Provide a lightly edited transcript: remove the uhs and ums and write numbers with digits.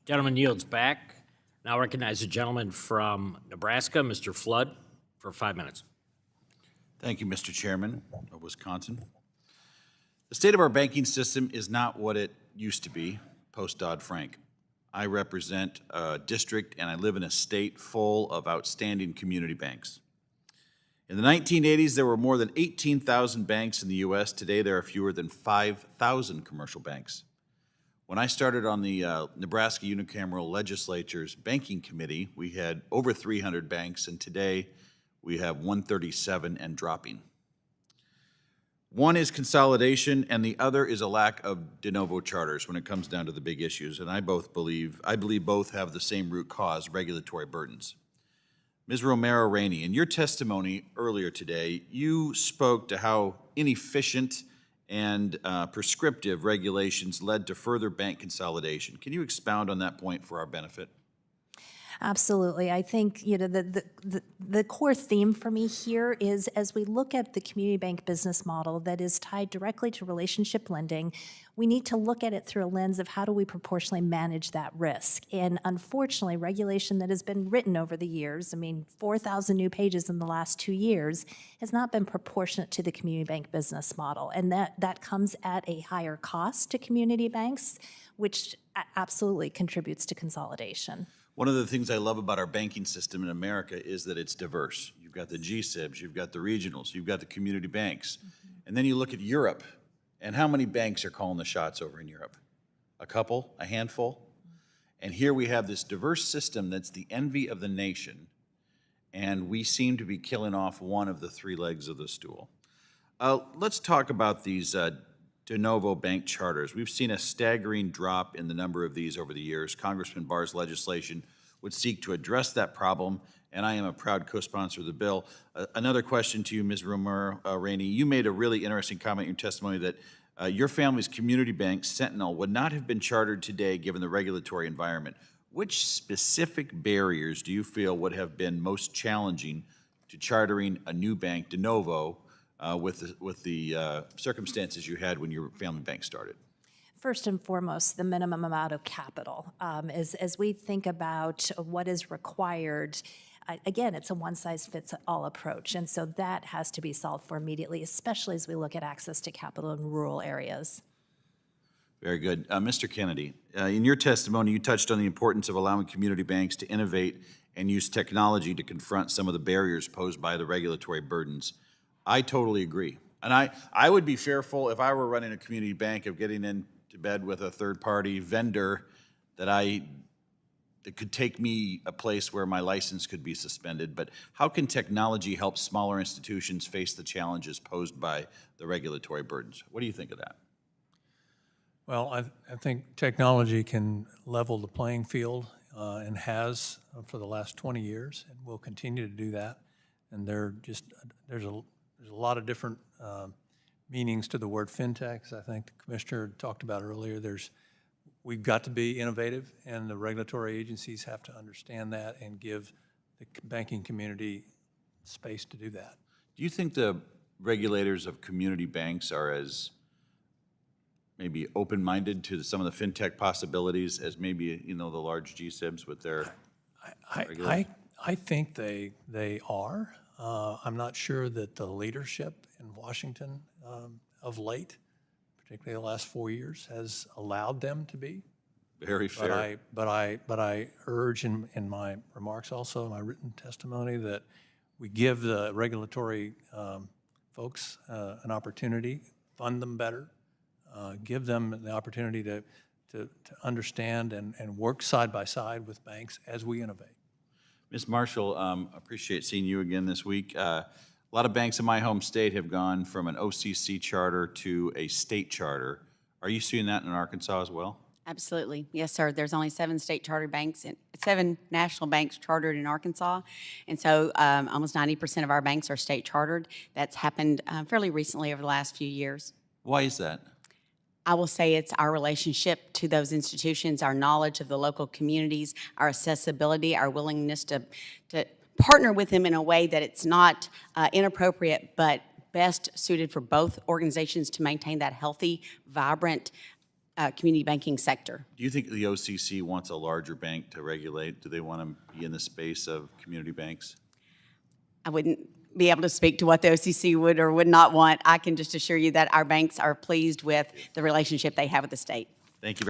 Gentleman yields back. Now recognize the gentleman from Nebraska, Mr. Flood, for 5 minutes. Thank you, Mr. Chairman of Wisconsin. The state of our banking system is not what it used to be post Dodd-Frank. I represent a district and I live in a state full of outstanding community banks. In the 1980s, there were more than 18,000 banks in the U.S. Today, there are fewer than 5,000 commercial banks. When I started on the Nebraska Unicameral Legislature's Banking Committee, we had over 300 banks, and today we have 137 and dropping. One is consolidation, and the other is a lack of de novo charters when it comes down to the big issues, and I believe both have the same root cause, regulatory burdens. Ms. Romero-Rainey, in your testimony earlier today, you spoke to how inefficient and prescriptive regulations led to further bank consolidation. Can you expound on that point for our benefit? Absolutely. I think the core theme for me here is, as we look at the community bank business model that is tied directly to relationship lending, we need to look at it through a lens of how do we proportionally manage that risk. And unfortunately, regulation that has been written over the years, 4,000 new pages in the last 2 years, has not been proportionate to the community bank business model. And that comes at a higher cost to community banks, which absolutely contributes to consolidation. One of the things I love about our banking system in America is that it's diverse. You've got the GSIBs, you've got the regionals, you've got the community banks. And then you look at Europe, and how many banks are calling the shots over in Europe? A couple, a handful? And here we have this diverse system that's the envy of the nation, and we seem to be killing off one of the three legs of the stool. Let's talk about these de novo bank charters. We've seen a staggering drop in the number of these over the years. Congressman Barr's legislation would seek to address that problem, and I am a proud co-sponsor of the bill. Another question to you, Ms. Romero-Rainey. You made a really interesting comment in your testimony that your family's community bank, Sentinel, would not have been chartered today given the regulatory environment. Which specific barriers do you feel would have been most challenging to chartering a new bank de novo with the circumstances you had when your family bank started? First and foremost, the minimum amount of capital. As we think about what is required, again, it's a one-size-fits-all approach, and so that has to be solved for immediately, especially as we look at access to capital in rural areas. Very good. Mr. Kennedy, in your testimony, you touched on the importance of allowing community banks to innovate and use technology to confront some of the barriers posed by the regulatory burdens. I totally agree. And I would be fearful if I were running a community bank of getting into bed with a third-party vendor that could take me a place where my license could be suspended. But how can technology help smaller institutions face the challenges posed by the regulatory burdens? What do you think of that? Well, I think technology can level the playing field and has for the last 20 years, and will continue to do that. And there's a lot of different meanings to the word fintech. As I think the commissioner talked about earlier, we've got to be innovative, and the regulatory agencies have to understand that and give the banking community space to do that. Do you think the regulators of community banks are as maybe open-minded to some of the fintech possibilities as maybe the large GSIBs with their I think they are. I'm not sure that the leadership in Washington of late, particularly the last 4 years, has allowed them to be. Very fair. But I urge in my remarks, also in my written testimony, that we give the regulatory folks an opportunity, fund them better, give them the opportunity to understand and work side by side with banks as we innovate. Ms. Marshall, appreciate seeing you again this week. A lot of banks in my home state have gone from an OCC charter to a state charter. Are you seeing that in Arkansas as well? Absolutely. Yes, sir. There's only 7 state chartered banks and 7 national banks chartered in Arkansas. And so almost 90% of our banks are state chartered. That's happened fairly recently over the last few years. Why is that? I will say it's our relationship to those institutions, our knowledge of the local communities, our accessibility, our willingness to partner with them in a way that it's not inappropriate, but best suited for both organizations to maintain that healthy, vibrant community banking sector. Do you think the OCC wants a larger bank to regulate? Do they want to be in the space of community banks? I wouldn't be able to speak to what the OCC would or would not want. I can just assure you that our banks are pleased with the relationship they have with the state. Thank you.